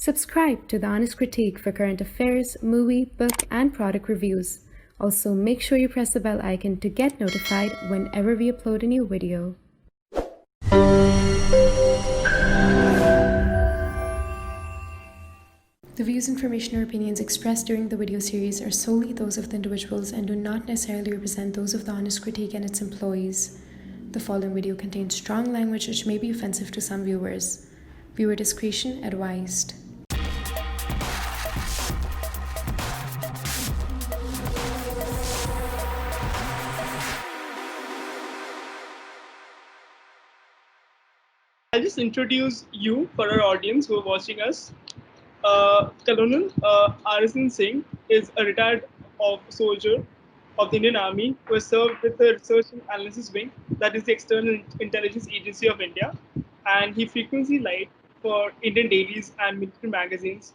Subscribe to The Honest Critique for current affairs, movie, book, and product reviews. Also, make sure you press the bell icon to get notified whenever we upload a new video. The views, information, or opinions expressed during the video series are solely those of the individuals and do not necessarily represent those of The Honest Critique and its employees. The following video contains strong language which may be offensive to some viewers. Viewer discretion advised. I'll just introduce you for our audience who are watching us. Colonel Arjun Singh is a retired soldier of the Indian Army who has served with the Research and Analysis Wing, that is the External Intelligence Agency of India, and he frequently writes for Indian dailies and military magazines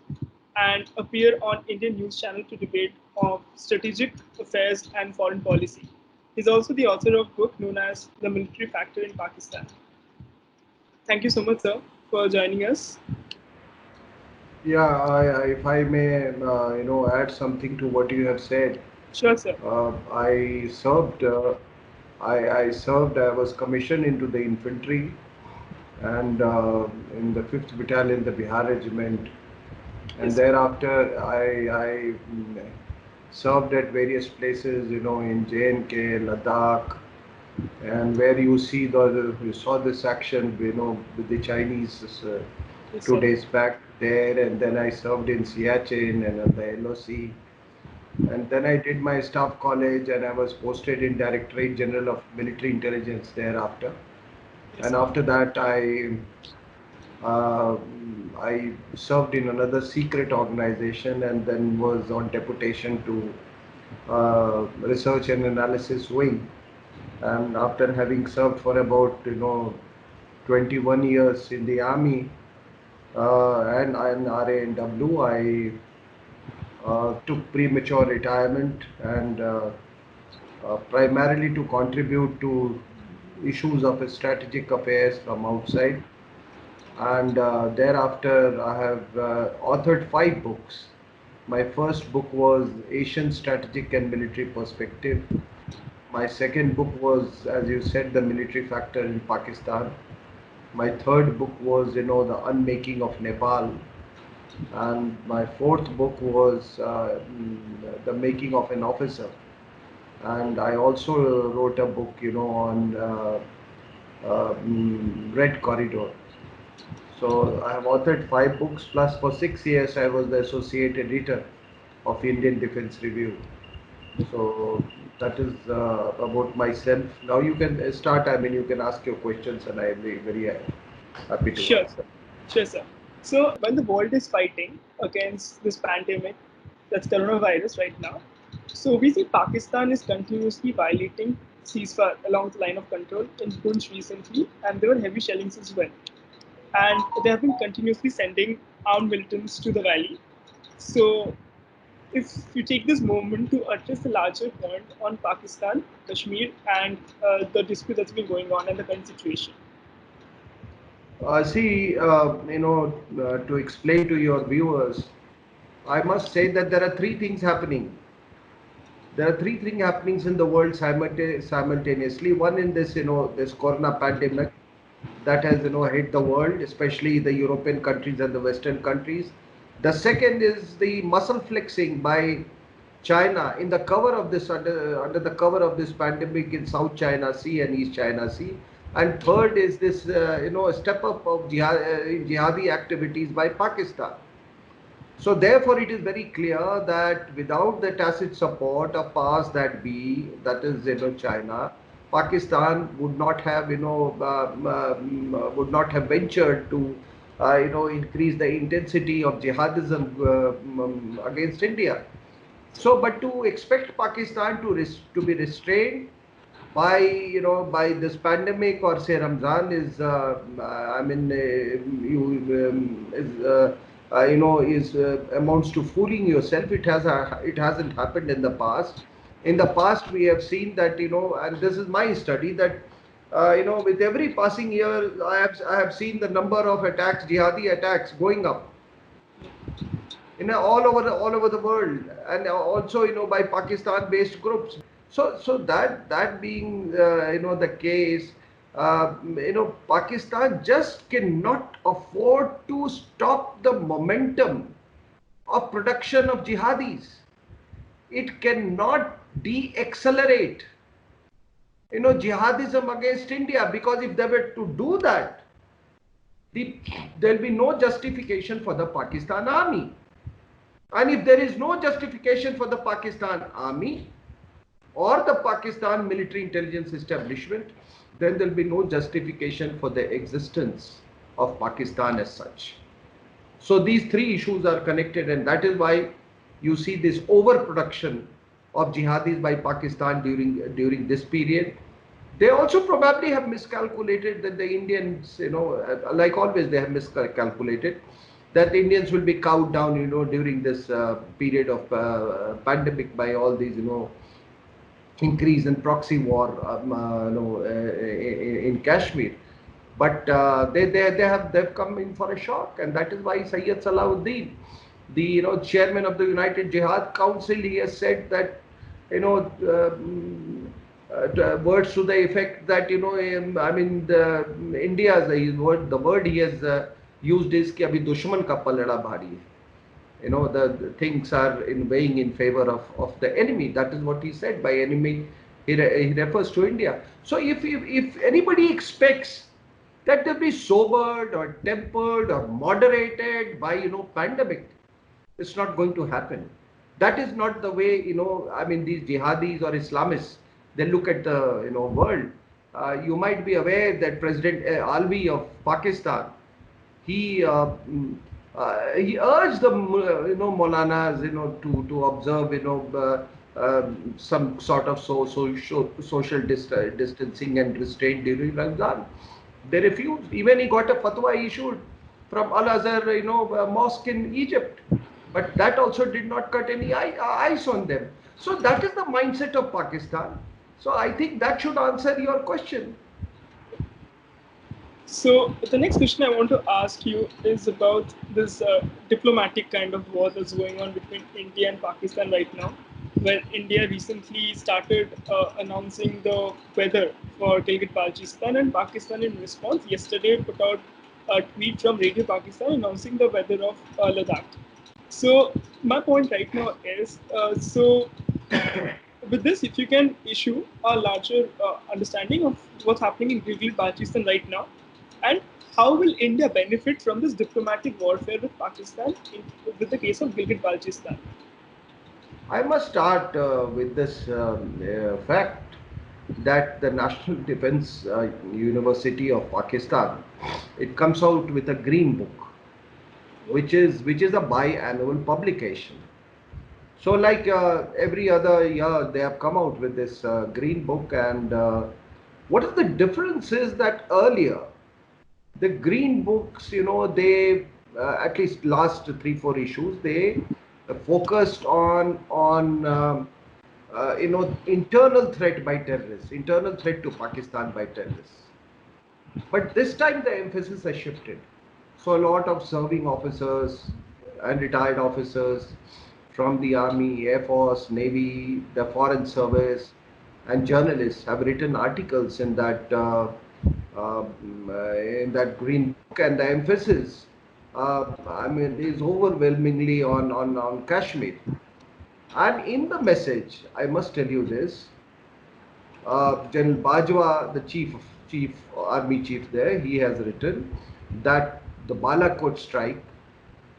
and appear on Indian news channel to debate on strategic affairs and foreign policy. He's also the author of a book known as The Military Factor in Pakistan. Thank you so much, sir, for joining us. Yeah, if I may, add something to what you have said. Sure, sir. I served. I served. I was commissioned into the infantry, and in the 5th Battalion, the Bihar Regiment, and thereafter I served at various places. In J&K, Ladakh, and where you saw this action. With the Chinese. Yes, 2 sir. days back there, and then I served in Siachen and on the LOC, and then I did my staff college, and I was posted in Directorate General of Military Intelligence thereafter. Yes, And sir. after that, I served in another secret organization, and then was on deputation to Research and Analysis Wing. And after having served for about 21 years in the army, and I'm RANW, I took premature retirement, and primarily to contribute to issues of strategic affairs from outside. And thereafter, I have authored 5 books. My first book was Asian Strategic and Military Perspective. My second book was, as you said, The Military Factor in Pakistan. My third book was, The Unmaking of Nepal. And my fourth book was The Making of an Officer. And I also wrote a book, on Red Corridor. So I have authored 5 books, plus for 6 years I was the associate editor of Indian Defence Review. So that is about myself. Now you can start. You can ask your questions, and I will be very happy to Sure, answer. sir. Sure, sir. So, when the world is fighting against this pandemic, that's coronavirus right now, so we see Pakistan is continuously violating ceasefire along the line of control in Punj recently, and there were heavy shellings as well. And they have been continuously sending armed militants to the valley. So, if you take this moment to address the larger point on Pakistan, Kashmir, and the dispute that's been going on and the current situation. See, to explain to your viewers, I must say that there are 3 things happening. There are 3 things happening in the world simultaneously. One, in this, this corona pandemic that has, hit the world, especially the European countries and the Western countries. The second is the muscle flexing by China in the cover of this, under the cover of this pandemic in South China Sea and East China Sea. And third is this, step up of jihadi activities by Pakistan. So therefore, it is very clear that without the tacit support of powers that be, that is, China, Pakistan would not have, would not have ventured to, increase the intensity of jihadism against India. So, but to expect Pakistan to be restrained by, by this pandemic, or say Ramzan, is is amounts to fooling yourself. It hasn't happened in the past. In the past, we have seen that, and this is my study, that with every passing year, I have seen the number of attacks, jihadi attacks, going up. all over the world, and also by Pakistan-based groups. So that being the case, Pakistan just cannot afford to stop the momentum of production of jihadis. It cannot de-accelerate jihadism against India, because if they were to do that, there'll be no justification for the Pakistan army. And if there is no justification for the Pakistan army or the Pakistan military intelligence establishment, then there'll be no justification for the existence of Pakistan as such. So these three issues are connected, and that is why you see this overproduction of jihadis by Pakistan during this period. They also probably have miscalculated that the Indians, like always, they have miscalculated that the Indians will be cowed down, during this period of pandemic by all these, increase in proxy war, in Kashmir. But they've come in for a shock, and that is why Sayyid Salahuddin, the chairman of the United Jihad Council, he has said that words to the effect that the word he has used is कि अभी दुश्मन का पलड़ा भारी है. The things are weighing in favor of the enemy. That is what he said. By enemy, he refers to India. So if anybody expects that they'll be sobered or tempered or moderated by pandemic, it's not going to happen. That is not the way these jihadis or Islamists, they look at the world. You might be aware that President Alvi of Pakistan, he urged the Maulanas to observe some sort of social distancing and restraint during Ramadan. They refused. Even he got a fatwa issued from Al Azhar mosque in Egypt, but that also did not cut any ice on them. So that is the mindset of Pakistan. So I think that should answer your question. So the next question I want to ask you is about this diplomatic kind of war that's going on between India and Pakistan right now, where India recently started announcing the weather for Gilgit-Baltistan, and Pakistan in response yesterday put out a tweet from Radio Pakistan announcing the weather of Ladakh. So my point right now is, with this, if you can issue a larger understanding of what's happening in Gilgit-Baltistan right now, and how will India benefit from this diplomatic warfare with Pakistan with the case of Gilgit-Baltistan? I must start with this fact that the National Defense University of Pakistan, it comes out with a green book, which is a biannual publication. So like every other year, they have come out with this green book, and what is the difference is that earlier, the green books, they at least last 3-4 issues, they focused on internal threat by terrorists, internal threat to Pakistan by terrorists. But this time the emphasis has shifted. So a lot of serving officers and retired officers from the Army, Air Force, Navy, the Foreign Service, and journalists have written articles in that green book, and the emphasis is overwhelmingly on Kashmir. And in the message, I must tell you this, General Bajwa, the army chief there, he has written that the Balakot strike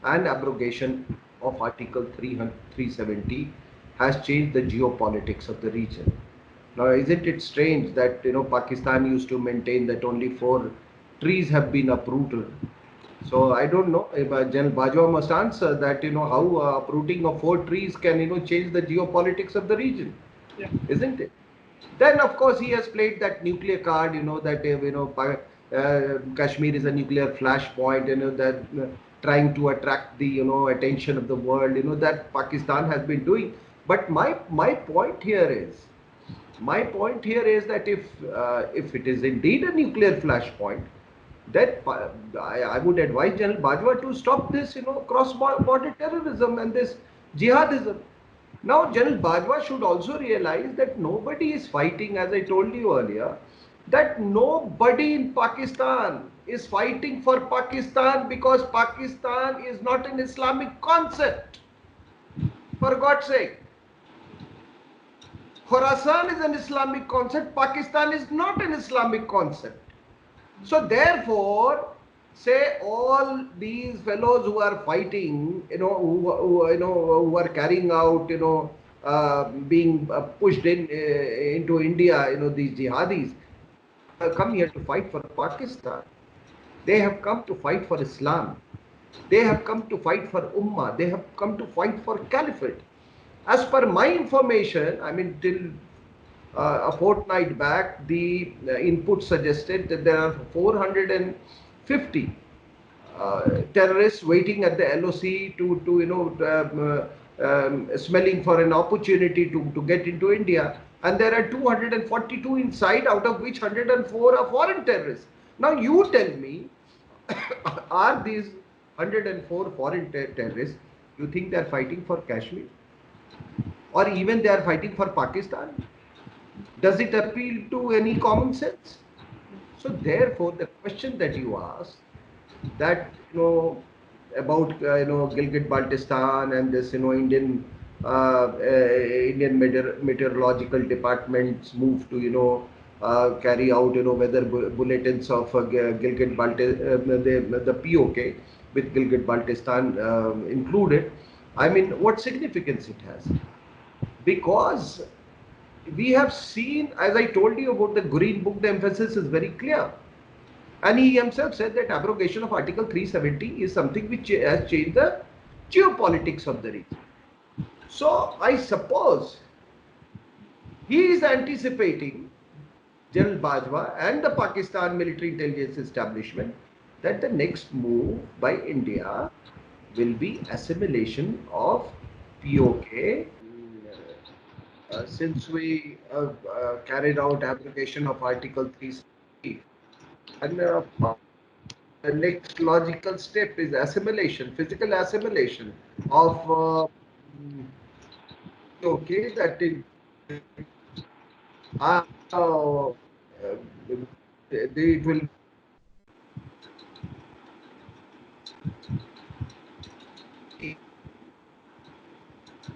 and abrogation of Article 370 has changed the geopolitics of the region. Now, isn't it strange that Pakistan used to maintain that only 4 trees have been uprooted? So I don't know. General Bajwa must answer that how uprooting of 4 trees can change the geopolitics of the region, isn't it? Then of course he has played that nuclear card, that Kashmir is a nuclear flashpoint, that trying to attract the attention of the world, that Pakistan has been doing. But my point here is that if it is indeed a nuclear flashpoint, That I would advise General Bajwa to stop this, cross-border terrorism and this jihadism. Now, General Bajwa should also realize that nobody is fighting, as I told you earlier, that nobody in Pakistan is fighting for Pakistan because Pakistan is not an Islamic concept. For God's sake. Khorasan is an Islamic concept. Pakistan is not an Islamic concept. So therefore, say all these fellows who are fighting, who are carrying out, being pushed into India, these jihadis come here to fight for Pakistan. They have come to fight for Islam. They have come to fight for Ummah. They have come to fight for Caliphate. As per my information, I mean, till a fortnight back, the input suggested that there are 450 terrorists waiting at the LOC smelling for an opportunity to get into India. And there are 242 inside, out of which 104 are foreign terrorists. Now you tell me, are these 104 foreign terrorists, you think they are fighting for Kashmir? Or even they are fighting for Pakistan? Does it appeal to any common sense? So therefore, the question that you asked, that about Gilgit-Baltistan and this Indian meteorological department's move to carry out weather bulletins of Gilgit-Baltistan, the POK with Gilgit-Baltistan included. I mean, what significance it has? Because we have seen, as I told you about the Green Book, the emphasis is very clear. And he himself said that abrogation of Article 370 is something which has changed the geopolitics of the region. So I suppose he is anticipating, General Bajwa and the Pakistan military intelligence establishment, that the next move by India will be assimilation of POK. Since we carried out application of Article 370, and the next logical step is assimilation, physical assimilation of okay, that is it will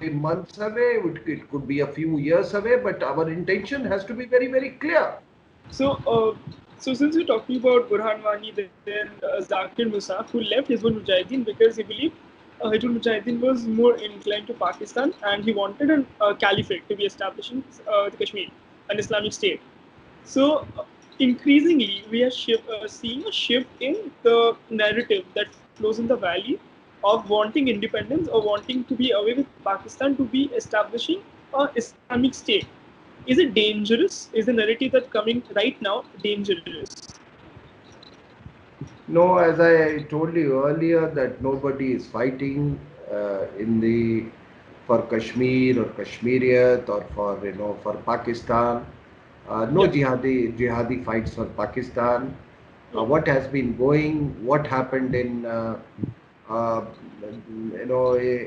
be months away, it could be a few years away, but our intention has to be very, very clear. So since we're talking about Burhan Wani, then Zakir Musa, who left Hizbul Mujahideen because he believed Hizbul Mujahideen was more inclined to Pakistan and he wanted a caliphate to be established in the Kashmir, an Islamic state. So increasingly, we are seeing a shift in the narrative that flows in the valley of wanting independence or wanting to be away with Pakistan to be establishing an Islamic state. Is it dangerous? Is the narrative that's coming right now dangerous? No, as I told you earlier, that nobody is fighting for Kashmir or Kashmiriyat or for Pakistan. No jihadi fights for Pakistan. What has been going? What happened in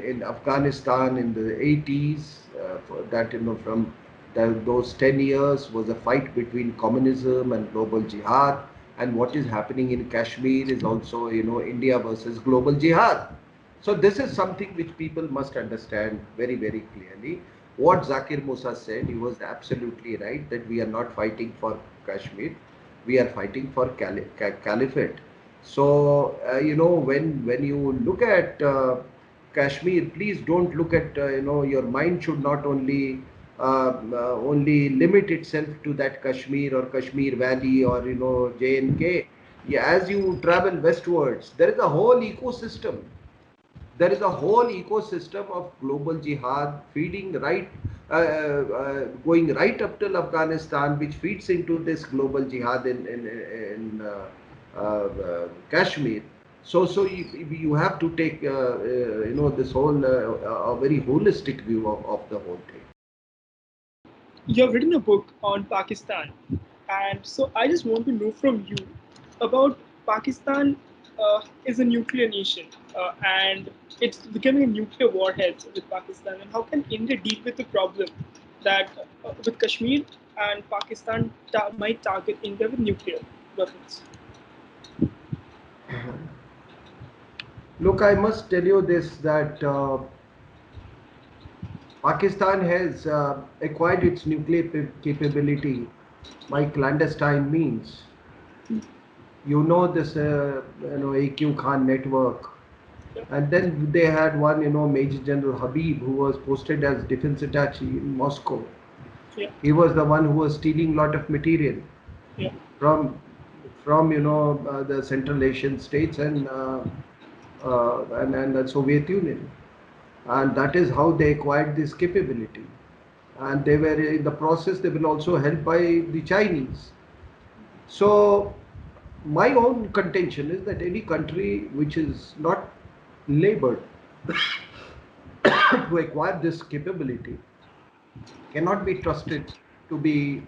in Afghanistan in the 80s? From those 10 years was a fight between communism and global jihad. And what is happening in Kashmir is also, India versus global jihad. So this is something which people must understand very, very clearly. What Zakir Musa said, he was absolutely right, that we are not fighting for Kashmir, we are fighting for caliphate. So, when you look at Kashmir, please don't look at, your mind should not only limit itself to that Kashmir or Kashmir Valley or JNK. Yeah, as you travel westwards, there is a whole ecosystem. There is a whole ecosystem of global jihad feeding going right up till Afghanistan, which feeds into this global jihad in Kashmir. So you have to take this whole a very holistic view of the whole thing. You have written a book on Pakistan, and so I just want to know from you about Pakistan is a nuclear nation, and it's becoming a nuclear warhead with Pakistan. And how can India deal with the problem that with Kashmir and Pakistan might target India with nuclear weapons? Look, I must tell you this that Pakistan has acquired its nuclear capability by clandestine means. You know this, AQ Khan network, and then they had one, Major General Habib, who was posted as defense attaché in Moscow. Yeah, He was the one who was stealing lot of material yeah, from the Central Asian states and the Soviet Union, and that is how they acquired this capability. And they were in the process. They were also helped by the Chinese. So my own contention is that any country which is not labored to acquire this capability cannot be trusted to be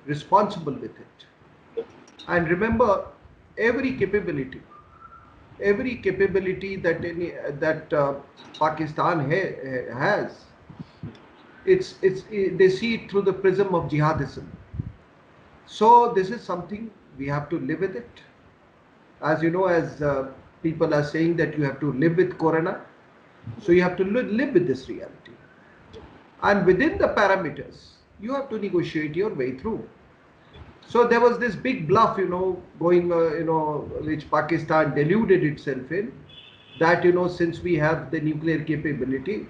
responsible with it. And remember, every capability, every capability that Pakistan has, they see it through the prism of jihadism. So this is something we have to live with it. As you know, as people are saying that you have to live with Corona, so you have to live with this reality. And within the parameters, you have to negotiate your way through. So there was this big bluff, going, which Pakistan deluded itself in, that, since we have the nuclear capability,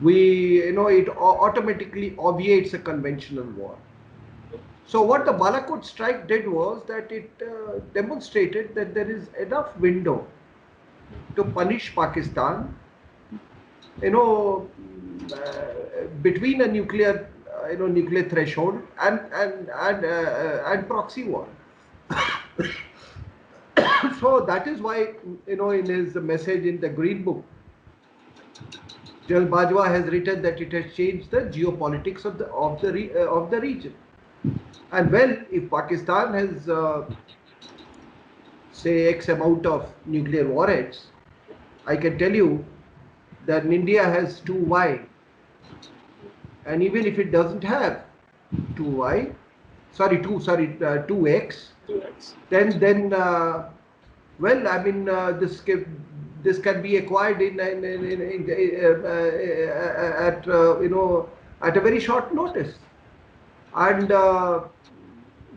it automatically obviates a conventional war. So what the Balakot strike did was that it demonstrated that there is enough window to punish Pakistan, between a nuclear threshold and proxy war. So that is why, in his message in the Green Book, General Bajwa has written that it has changed the geopolitics of the region. And well, if Pakistan has, say, X amount of nuclear warheads, I can tell you that India has 2Y. And even if it doesn't have 2X, then well, I mean, this can be acquired at a very short notice. And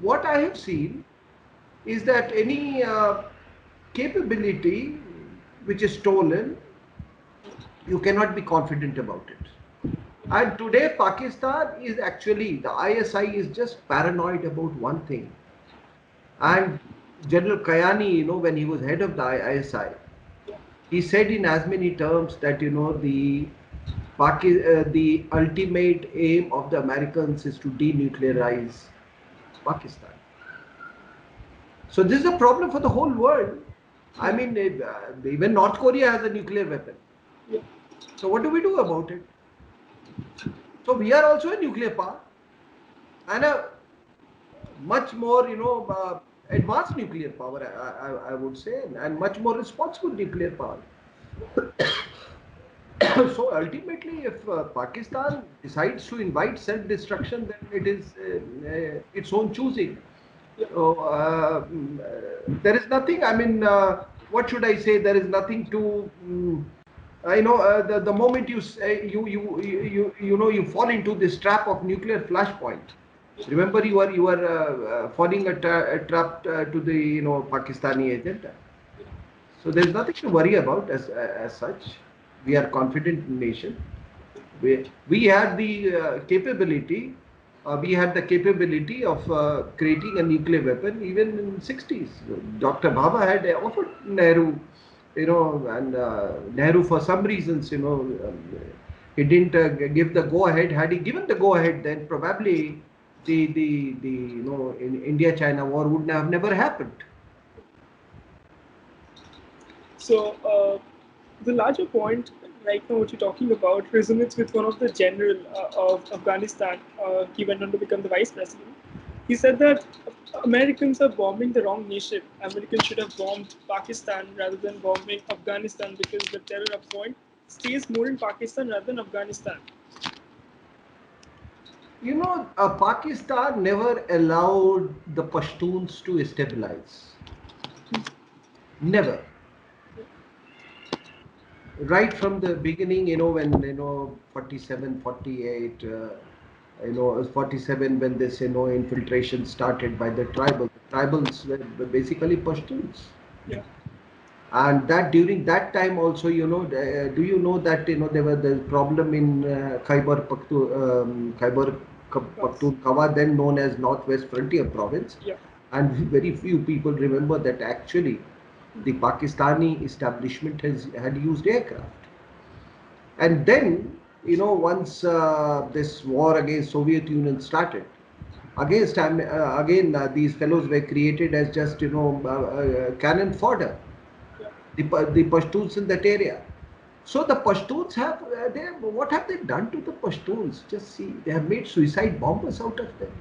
what I have seen is that any capability which is stolen, you cannot be confident about it. And today Pakistan is actually, the ISI is just paranoid about one thing. And General Kayani, when he was head of the ISI, he said in as many terms that, the ultimate aim of the Americans is to denuclearize Pakistan. So this is a problem for the whole world. I mean, even North Korea has a nuclear weapon. So what do we do about it? So we are also a nuclear power, and a much more, advanced nuclear power, I would say, and much more responsible nuclear power. So ultimately, if Pakistan decides to invite self-destruction, then it is its own choosing. So there is nothing. I mean, what should I say? There is nothing to. The moment you fall into this trap of nuclear flashpoint. Remember, you are falling a trap to the Pakistani agenda. So there is nothing to worry about as such. We are confident nation. We had the capability. We had the capability of creating a nuclear weapon even in 60s. Dr. Bhabha had offered Nehru, and Nehru, for some reasons, he didn't give the go-ahead. Had he given the go-ahead, then probably the in India-China war would have never happened. So the larger point right now, what you're talking about, resonates with one of the general of Afghanistan. He went on to become the vice president. He said that Americans are bombing the wrong nation. Americans should have bombed Pakistan rather than bombing Afghanistan because the terror point stays more in Pakistan rather than Afghanistan. You know, Pakistan never allowed the Pashtuns to stabilize. Never. Right from the beginning, when 47, 48, 47, when this infiltration started by the tribals were basically Pashtuns. Yeah. And that during that time also, do you know that there was the problem in Khyber Pakhtunkhwa, then known as Northwest Frontier Province, Yeah. and very few people remember that actually the Pakistani establishment had used aircraft. And then, once this war against Soviet Union started, again these fellows were created as just cannon fodder, Yeah. the Pashtuns in that area. So the Pashtuns what have they done to the Pashtuns? Just see, they have made suicide bombers out of them.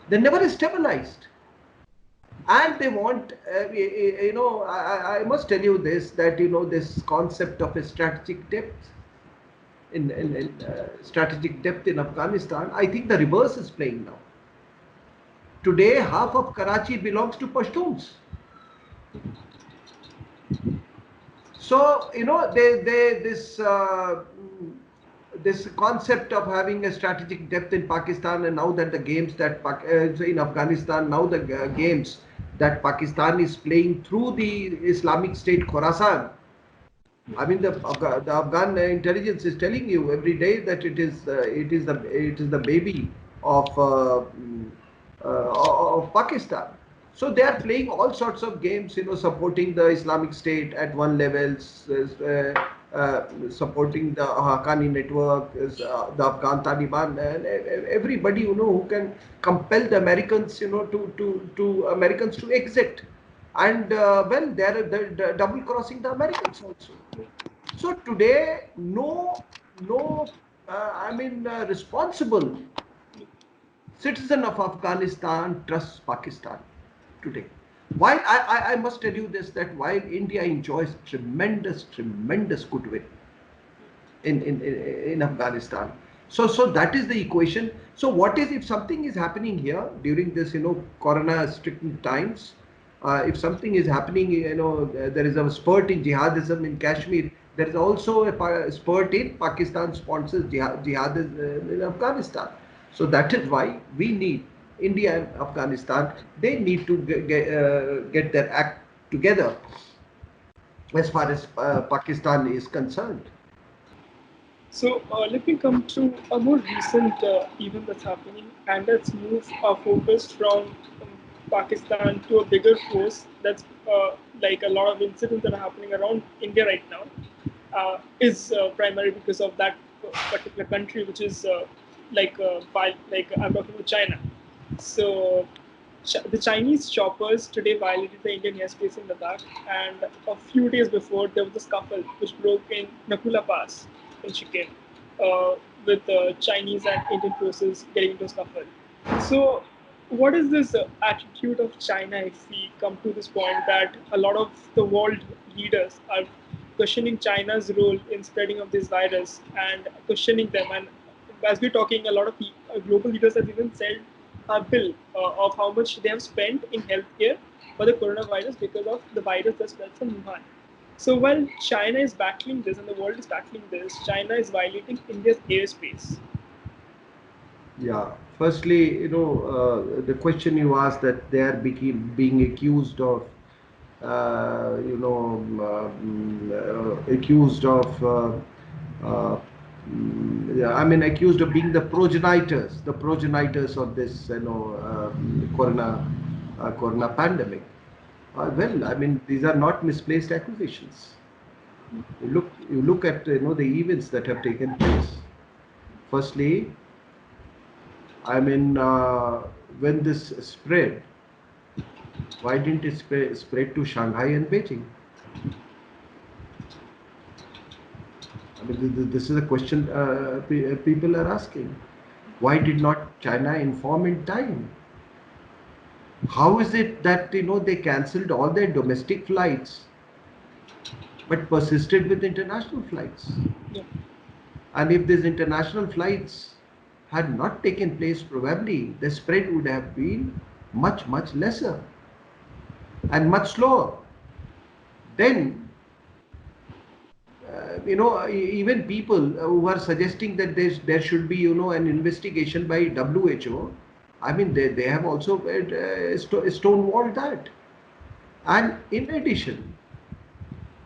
They never stabilized. And they want, I must tell you this, that, this concept of a strategic depth in strategic depth in Afghanistan, I think the reverse is playing now. Today, half of Karachi belongs to Pashtuns. So, this concept of having a strategic depth in Pakistan, and now that the games that in Afghanistan, now the games that Pakistan is playing through the Islamic State Khorasan. I mean, the Afghan intelligence is telling you every day that it is the baby of Pakistan. So they are playing all sorts of games, supporting the Islamic State at one level, supporting the Haqqani network, the Afghan Taliban, and everybody, who can compel the Americans, to Americans to exit. And well, they're double crossing the Americans also. So today, no, responsible citizen of Afghanistan trusts Pakistan today. While I must tell you this, that while India enjoys tremendous goodwill in Afghanistan, so that is the equation. So what is, if something is happening here during this corona stricken times, if something is happening, there is a spurt in jihadism in Kashmir. There is also a spurt in Pakistan sponsors jihadism in Afghanistan. So that is why we need India and Afghanistan. They need to get their act together as far as Pakistan is concerned. So let me come to a more recent event that's happening, and let's move our focus from Pakistan to a bigger force that's like a lot of incidents that are happening around India right now is primarily because of that particular country, which is like I'm talking about China. So the Chinese choppers today violated the Indian airspace in Ladakh, and a few days before there was a scuffle which broke in Nakula Pass in Sikkim, with Chinese and Indian forces getting into a scuffle. So, what is this attitude of China if we come to this point that a lot of the world leaders are questioning China's role in spreading of this virus and questioning them? And as we're talking, a lot of global leaders have even said a bill of how much they have spent in healthcare for the coronavirus because of the virus that spread from Wuhan. So while China is battling this and the world is battling this, China is violating India's airspace. Yeah. Firstly, the question you asked, that they are being accused of, accused of, yeah, accused of being the progenitors of this, corona pandemic. Well, these are not misplaced accusations. You look at the events that have taken place. Firstly, when this spread, why didn't it spread to Shanghai and Beijing? This is a question people are asking. Why did not China inform in time? How is it that they cancelled all their domestic flights but persisted with international flights? Yeah. And if these international flights had not taken place, probably the spread would have been much, much lesser and much slower. Then, even people who are suggesting that there should be, an investigation by WHO, I mean, they have also stonewalled that. And in addition,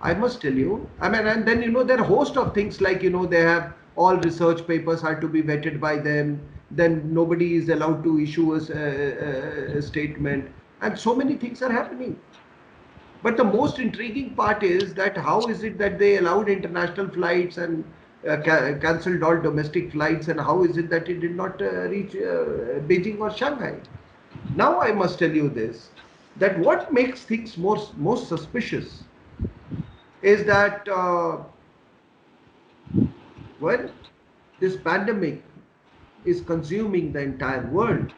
I must tell you, I mean, and then, there are a host of things like, they have all research papers are to be vetted by them, then nobody is allowed to issue a statement, and so many things are happening. But the most intriguing part is that how is it that they allowed international flights and cancelled all domestic flights, and how is it that it did not reach Beijing or Shanghai? Now I must tell you this, that what makes things most suspicious is that when this pandemic is consuming the entire world,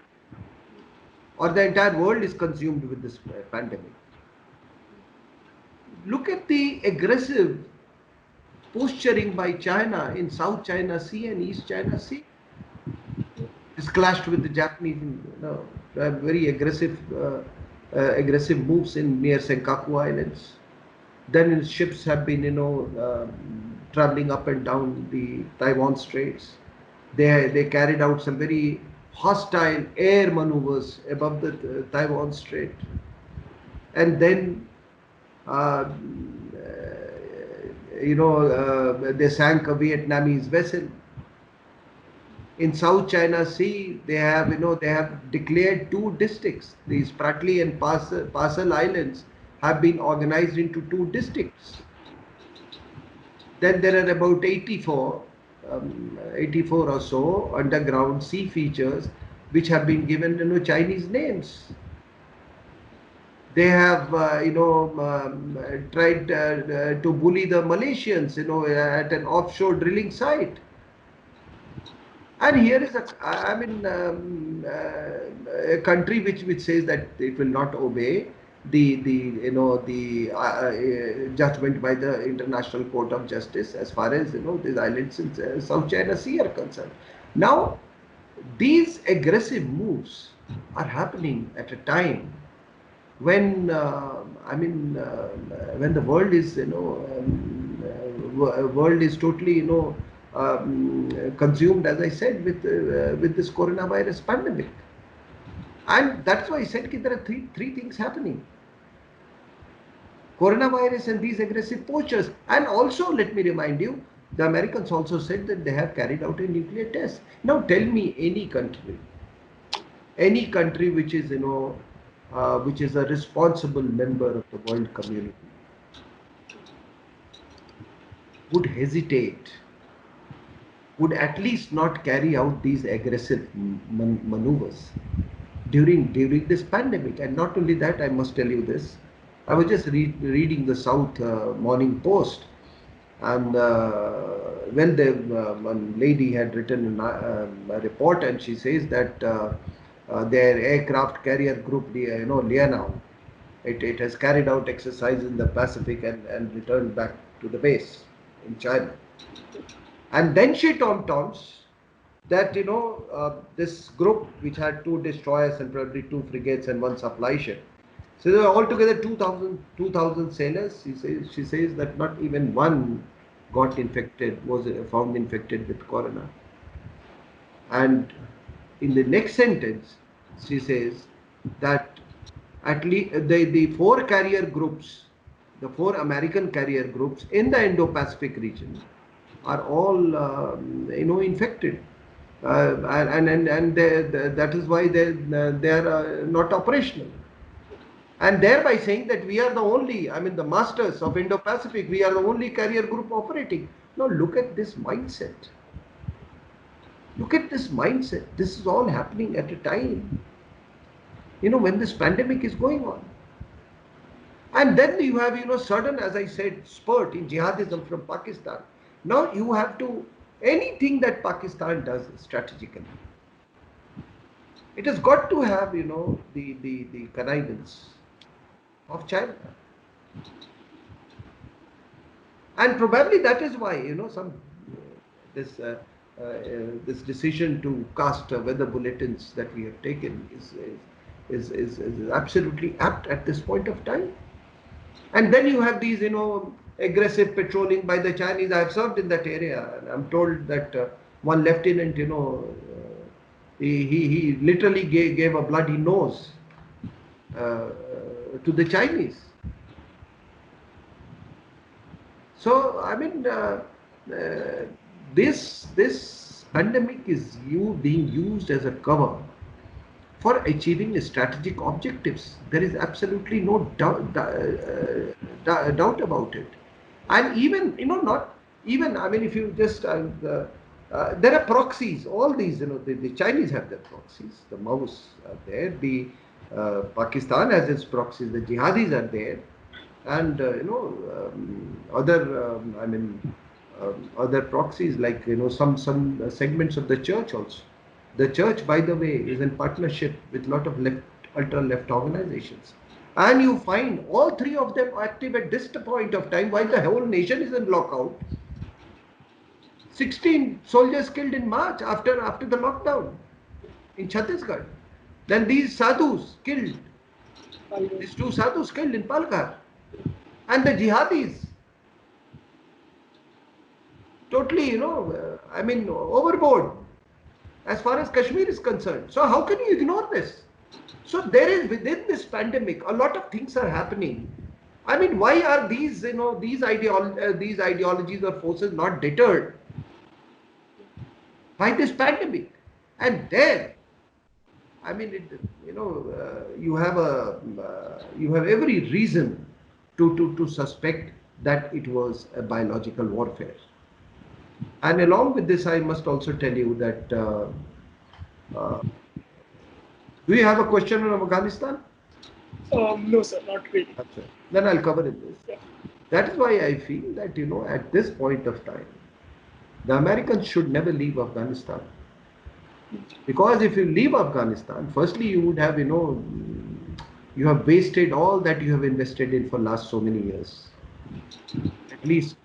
or the entire world is consumed with this pandemic, look at the aggressive posturing by China in South China Sea and East China Sea. It's clashed with the Japanese, very aggressive moves in near Senkaku Islands. Then ships have been, traveling up and down the Taiwan Straits. They carried out some very hostile air maneuvers above the Taiwan Strait, and then uh, they sank a Vietnamese vessel. In South China Sea, they have declared two districts. These Spratly and Parcel Islands have been organized into two districts. Then there are about 84 or so underground sea features which have been given Chinese names. They have tried to bully the Malaysians at an offshore drilling site. And here is a country which says that it will not obey the judgment by the International Court of Justice as far as these islands in South China Sea are concerned. Now, these aggressive moves are happening at a time when when the world is world is totally consumed, as I said, with this coronavirus pandemic. And that's why I said that there are three things happening: coronavirus and these aggressive poachers. And also, let me remind you, the Americans also said that they have carried out a nuclear test. Now tell me any country which is which is a responsible member of the world community would hesitate, would at least not carry out these aggressive maneuvers during this pandemic. And not only that, I must tell you this. I was just reading the South Morning Post, and when the one lady had written a report, and she says that their aircraft carrier group, Lianao, it has carried out exercise in the Pacific and returned back to the base in China. And then she taunts that this group, which had two destroyers and probably two frigates and one supply ship, so there were altogether 2,000 sailors. She says that not even one got infected, was found infected with corona. And in the next sentence, she says that at least the four carrier groups, the four American carrier groups in the Indo-Pacific region, are all infected, and that is why they are not operational. And thereby saying that we are the only, the masters of Indo-Pacific, we are the only carrier group operating. Now look at this mindset. Look at this mindset. This is all happening at a time, when this pandemic is going on. And then you have, sudden, as I said, spurt in jihadism from Pakistan. Now you have to, anything that Pakistan does strategically, It has got to have, you know, the connivance of China. And probably that is why, you know, this this decision to cast weather bulletins that we have taken is absolutely apt at this point of time. And then you have these, you know, aggressive patrolling by the Chinese. I have served in that area, and I'm told that one lieutenant, you know, he literally gave a bloody nose to the Chinese. So I mean, this pandemic is being used as a cover for achieving strategic objectives. There is absolutely no doubt about it. And even, you know, not even, I mean, if you just there are proxies. All these, you know, the Chinese have their proxies. The Maos are there. The Pakistan has its proxies. The jihadis are there, and you know, other proxies, like, you know, some segments of the church also. The church, by the way, is in partnership with a lot of ultra left organizations, and you find all three of them active at this point of time while the whole nation is in lockout. 16 soldiers killed in March after the lockdown in Chhattisgarh. Then these sadhus killed. These two sadhus killed in Palghar. And the jihadis, totally, you know, I mean, overboard as far as Kashmir is concerned. So how can you ignore this? So there is, within this pandemic, a lot of things are happening. I mean, why are these, you know, these ideologies or forces not deterred by this pandemic? And then, I mean, you know, you have every reason to suspect that it was a biological warfare. And along with this, I must also tell you that do you have a question on Afghanistan? No, sir, not really. Okay. Then I'll cover it this. Yeah. That is why I feel that, you know, at this point of time, the Americans should never leave Afghanistan. Because if you leave Afghanistan, firstly, you would have, you know, you have wasted all that you have invested in for last so many years. At least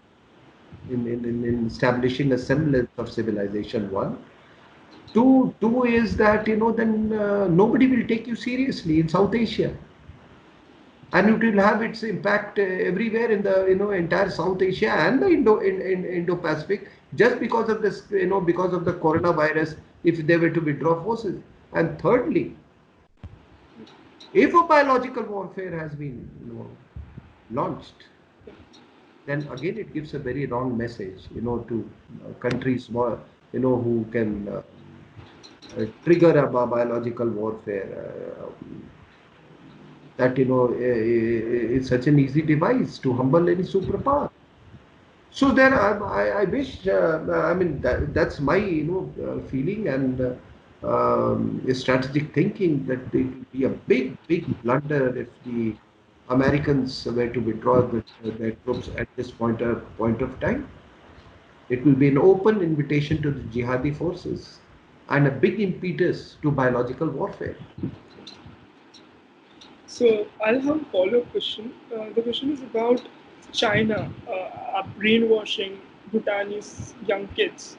in establishing a semblance of civilization, one. Two is that, you know, then nobody will take you seriously in South Asia. And it will have its impact everywhere in the, you know, entire South Asia and the Indo-Pacific, just because of this, you know, because of the coronavirus, if they were to withdraw forces. And thirdly, if a biological warfare has been, you know, launched, then again it gives a very wrong message, you know, to countries, you know, who can trigger a biological warfare. That, you know, is such an easy device to humble any superpower. So then I wish, I mean, that's my, you know, feeling and strategic thinking, that it would be a big blunder if the Americans were to withdraw their troops at this point of time. It will be an open invitation to the jihadi forces and a big impetus to biological warfare. So I'll have a follow-up question. The question is about China brainwashing Bhutanese young kids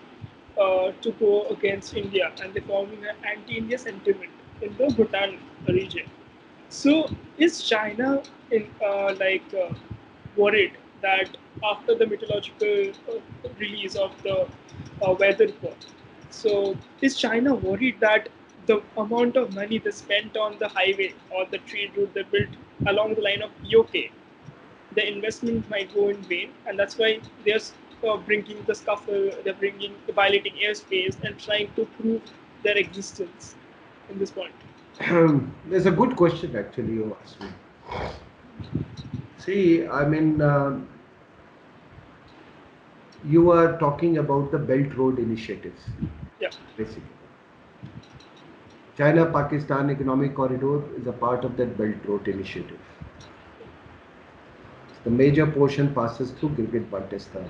to go against India, and they're forming an anti-India sentiment in the Bhutan region. So is China worried that after the meteorological release of the weather report, so is China worried that the amount of money they spent on the highway or the trade route they built along the line of POK, the investment might go in vain, and that's why they're bringing the scuffle, they're violating airspace and trying to prove their existence in this point? There's a good question actually you asked me. See, I mean, you are talking about the Belt Road Initiative. Yeah. Basically, China-Pakistan Economic Corridor is a part of that Belt Road Initiative. The major portion passes through Gilgit-Baltistan.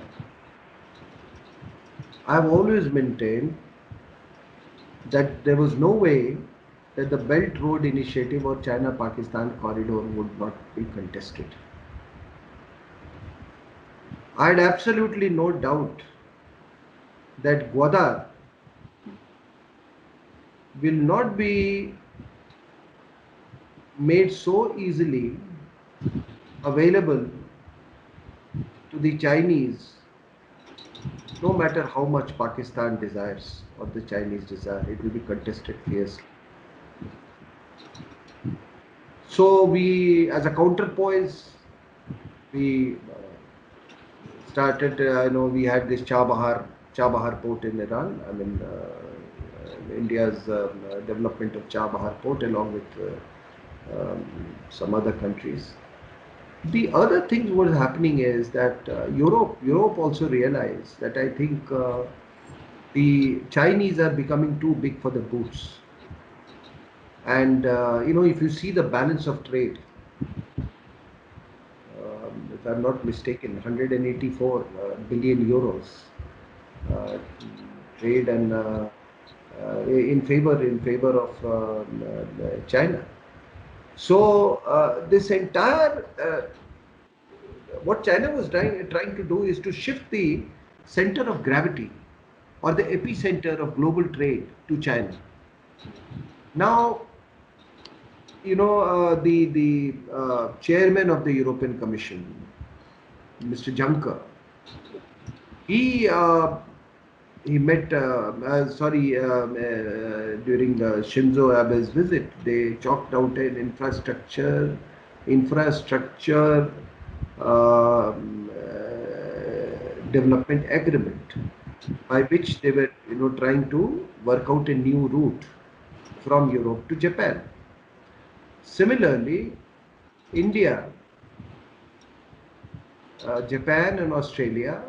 I have always maintained that there was no way that the Belt Road Initiative or China-Pakistan corridor would not be contested. I had absolutely no doubt that Gwadar will not be made so easily available to the Chinese, no matter how much Pakistan desires or the Chinese desire, it will be contested fiercely. So we, as a counterpoise, we started, we had this Chabahar port in Iran. I mean, India's development of Chabahar port along with some other countries. The other thing what is happening is that Europe also realized that I think the Chinese are becoming too big for the boots. And if you see the balance of trade, if I'm not mistaken, 184 billion euros trade and in favor of China. So this entire what China was trying to do is to shift the center of gravity or the epicenter of global trade to China. Now, the chairman of the European Commission, Mr. Juncker, he met during the Shinzo Abe's visit. They chalked out an infrastructure development agreement by which they were trying to work out a new route from Europe to Japan. Similarly, India, Japan and Australia,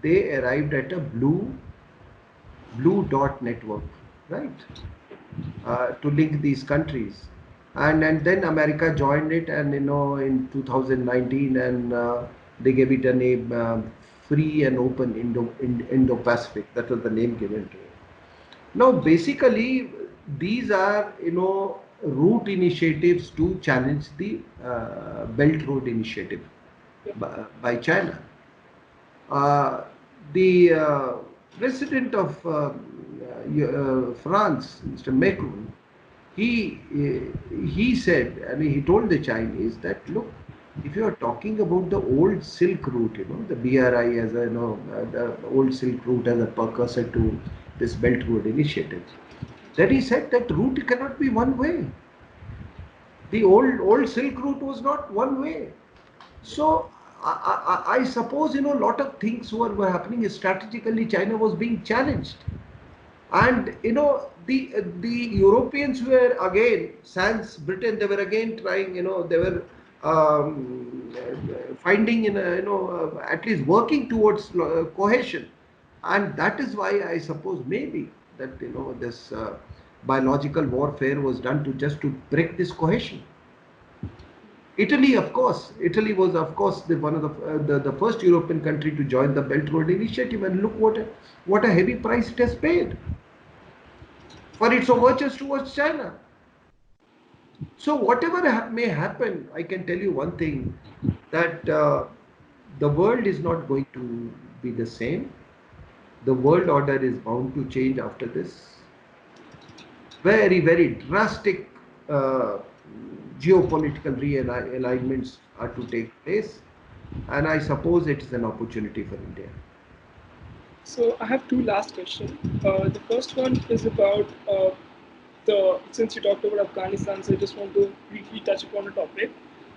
they arrived at a blue dot network, right, to link these countries. And then America joined it, and in 2019, and they gave it a name, Free and Open Indo-Pacific. That was the name given to it. Now, basically, these are route initiatives to challenge the Belt Road Initiative by China. The president of France, Mr. Macron, he said, I mean, he told the Chinese that, look, if you are talking about the old Silk Route, the BRI as a, the old Silk Route as a precursor to this Belt Road Initiative, then he said that route cannot be one way. The old Silk Route was not one way. So I suppose a lot of things were happening strategically. China was being challenged, and the Europeans were again, sans Britain, they were again trying. They were finding at least working towards cohesion, and that is why I suppose maybe that this biological warfare was done to break this cohesion. Italy was of course one of the first European country to join the Belt Road Initiative, and look what a heavy price it has paid for its overtures towards China. So whatever may happen, I can tell you one thing, that the world is not going to be the same. The world order is bound to change after this. Very, very drastic geopolitical realignments are to take place, and I suppose it is an opportunity for India. So I have two last questions. The first one is about since you talked about Afghanistan, so I just want to briefly touch upon a topic.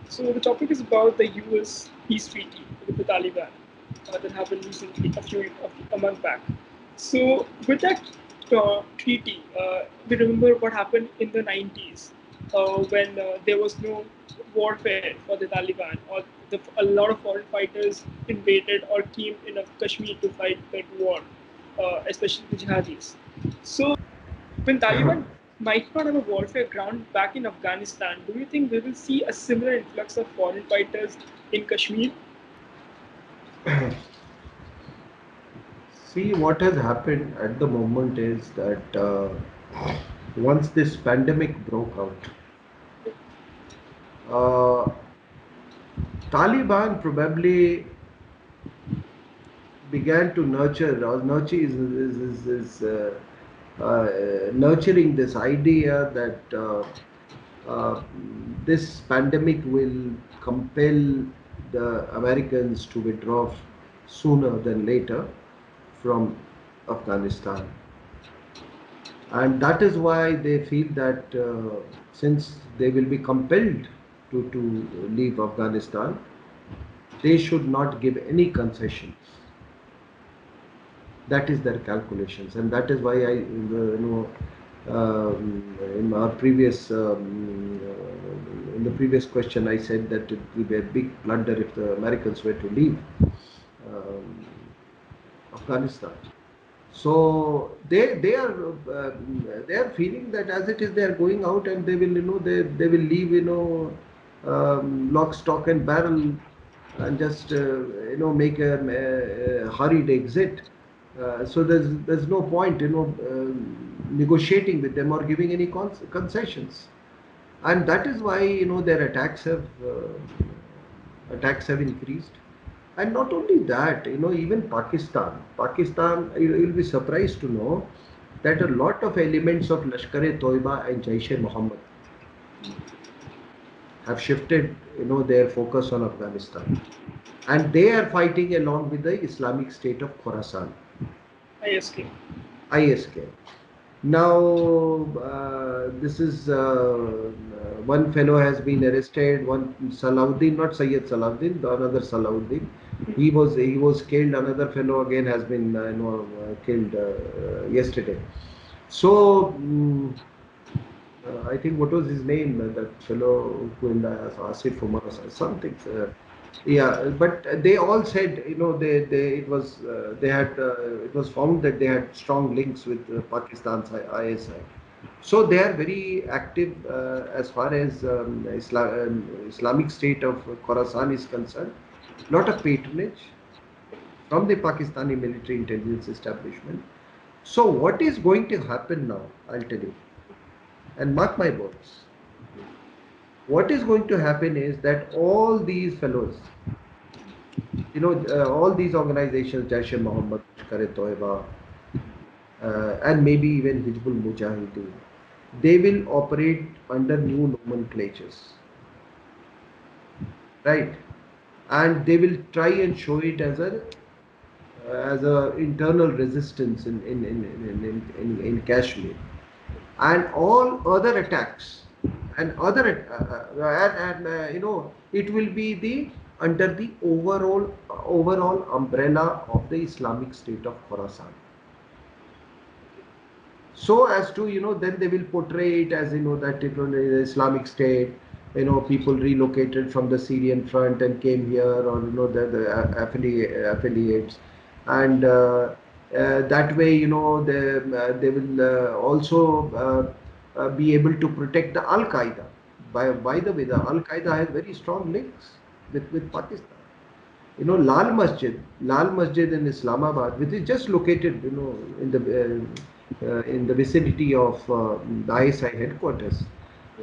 So the topic is about the US peace treaty with the Taliban that happened recently, a month back. So with that treaty, we remember what happened in the 90s when there was no warfare for the Taliban, or a lot of foreign fighters invaded or came in Kashmir to fight that war, especially the jihadis. So when Taliban might not have a warfare ground back in Afghanistan, do you think we will see a similar influx of foreign fighters in Kashmir? See, what has happened at the moment is that once this pandemic broke out, uh, Taliban probably began to nurture, or nurture is nurturing this idea that uh, this pandemic will compel the Americans to withdraw sooner than later from Afghanistan. And that is why they feel that since they will be compelled to leave Afghanistan, they should not give any concessions. That is their calculations, and that is why in our previous in the previous question, I said that it will be a big blunder if the Americans were to leave um, Afghanistan. So they are feeling that as it is they are going out, and they will they will leave lock, stock and barrel, and just make a hurried exit. So there's no point negotiating with them or giving any concessions, and that is why their attacks have increased. And not only that, even Pakistan, you'll be surprised to know that a lot of elements of Lashkar-e-Toiba and Jaish-e-Mohammed have shifted, their focus on Afghanistan, and they are fighting along with the Islamic State of Khorasan, ISK. ISK. Now, this is one fellow has been arrested. One Salahuddin, not Sayyid Salahuddin, the another Salahuddin. He was killed. Another fellow again has been killed yesterday. So I think what was his name? That fellow who in Asif Umar or something. Yeah, but they all said, they it was they had it was found that they had strong links with Pakistan's ISI. So they are very active as far as Islamic State of Khorasan is concerned. Lot of patronage from the Pakistani military intelligence establishment. So what is going to happen now? I'll tell you, and mark my words. What is going to happen is that all these fellows, all these organizations, Jaish-e-Mohammed, Lashkar-e-Toiba, and maybe even Hizbul Mujahideen, they will operate under new nomenclatures, right? And they will try and show it as a internal resistance in Kashmir, and all other attacks and other it will be the under the overall umbrella of the Islamic State of Khorasan. So as to then they will portray it as that the Islamic State, people relocated from the Syrian front and came here, or the affiliates, and that way they will also be able to protect the Al Qaeda. By the way, the Al Qaeda has very strong links with Pakistan. Lal Masjid in Islamabad, which is just located, in the vicinity of the ISI headquarters.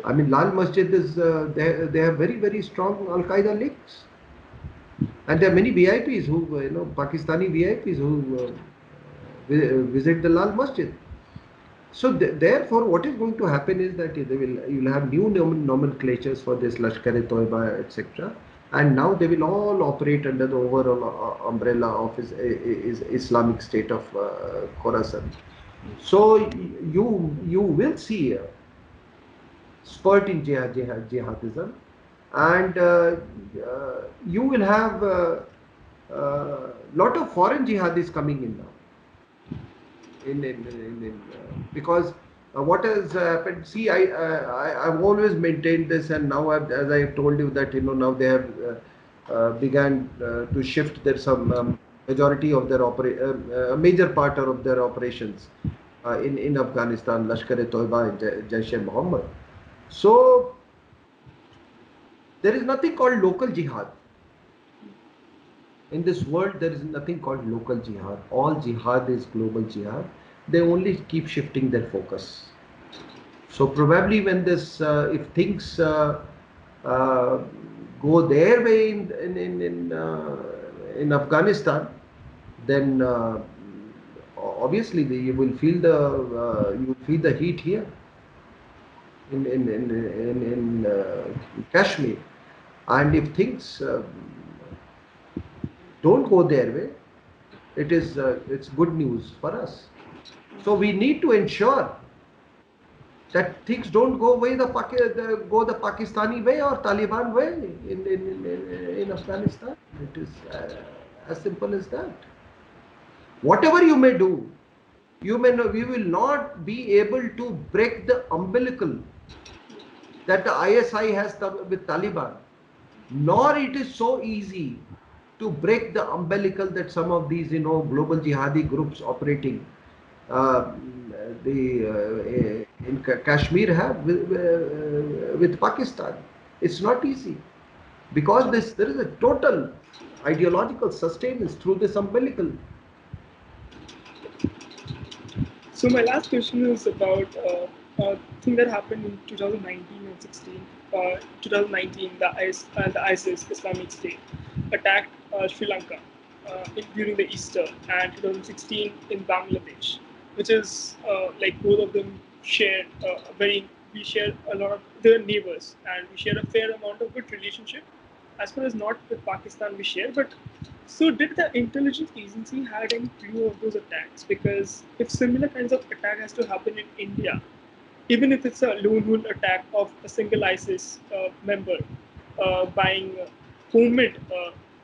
I mean, Lal Masjid is they have very very strong Al Qaeda links, and there are many VIPs who Pakistani VIPs who visit the Lal Masjid. So therefore, what is going to happen is that you'll have new nomenclatures for this Lashkar-e-Toiba, etc. And now they will all operate under the overall umbrella of Islamic State of Khorasan. So you will see a spurt in jihadism, and you will have a lot of foreign jihadis coming in now. Because what has happened? See, I've always maintained this, and now as I have told you that now they have began to shift their some majority of their a major part of their operations in Afghanistan, Lashkar-e-Toiba and Jaish-e-Mohammed. So there is nothing called local jihad. In this world, there is nothing called local jihad. All jihad is global jihad. They only keep shifting their focus. So probably when this, if things go their way in Afghanistan, then obviously you will feel the heat here in Kashmir, and if things don't go their way, it's good news for us. So we need to ensure that things don't go go the Pakistani way or Taliban way in Afghanistan. It is as simple as that. Whatever you may do, we will not be able to break the umbilical that the ISI has with Taliban, nor it is so easy to break the umbilical that some of these, global jihadi groups operating in Kashmir have with Pakistan. It's not easy because there is a total ideological sustenance through this umbilical. So my last question is about a thing that happened in 2019 and 16. 2019, the ISIS, Islamic State, attacked Sri Lanka during the Easter, and 2016 in Bangladesh, which is like both of them share we share a lot of, their neighbors, and we share a fair amount of good relationship. As far as not with Pakistan we share, but so did the intelligence agency had any clue of those attacks? Because if similar kinds of attack has to happen in India, even if it's a lone wolf attack of a single ISIS member buying homemade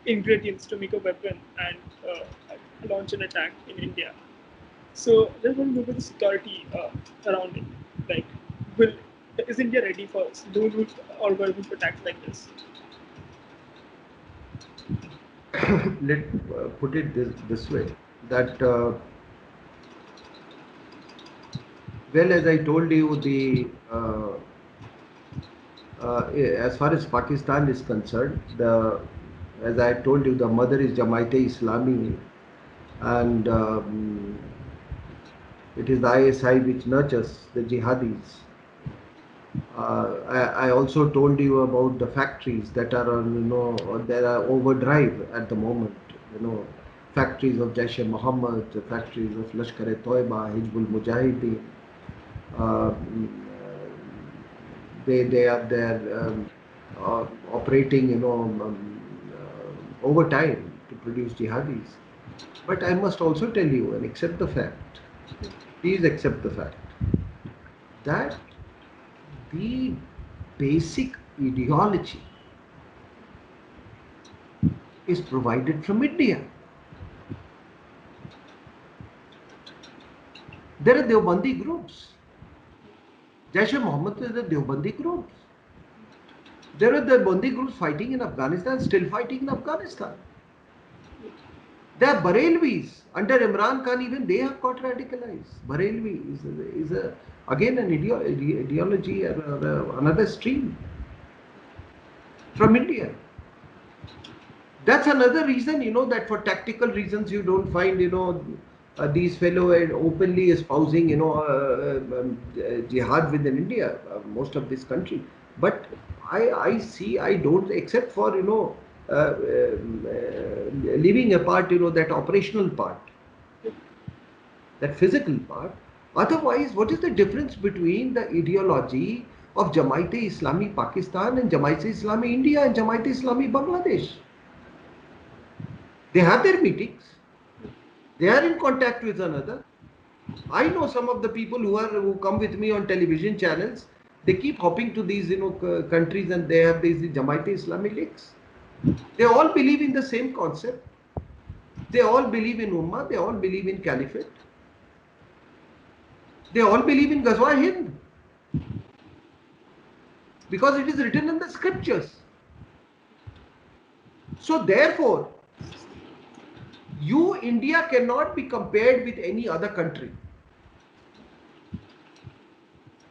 ingredients to make a weapon and launch an attack in India. So just want to know about the security around it. Like, is India ready for lone wolf or werewolf attacks like this? Let put it this way, that well, as I told you, as far as Pakistan is concerned, as I told you, the mother is Jamaat-e-Islami, and it is the ISI which nurtures the jihadis. I also told you about the factories that are on, there are overdrive at the moment. Factories of Jaish-e-Mohammed, factories of Lashkar-e-Toiba, Hizbul Mujahideen. They are there operating, overtime to produce jihadis. But I must also tell you and accept the fact, please accept the fact, that the basic ideology is provided from India. There are Deobandi groups. Jaish-e-Mohammed is the Deobandi groups. There are Deobandi groups fighting in Afghanistan, still fighting in Afghanistan. There are Barelvis. Under Imran Khan, even they have got radicalized. Barelvi is again an ideology or another stream from India. That's another reason, that for tactical reasons you don't find, these fellow openly espousing, jihad within India, most of this country. But I don't, except for, leaving apart, that operational part, that physical part. Otherwise, what is the difference between the ideology of Jamaat-e-Islami Pakistan and Jamaat-e-Islami India and Jamaat-e-Islami Bangladesh? They have their meetings. They are in contact with another. I know some of the people who come with me on television channels. They keep hopping to these countries, and they have these Jamaat-e-Islami links. They all believe in the same concept. They all believe in Ummah. They all believe in Caliphate. They all believe in Ghazwa Hind, because it is written in the scriptures. So therefore, India cannot be compared with any other country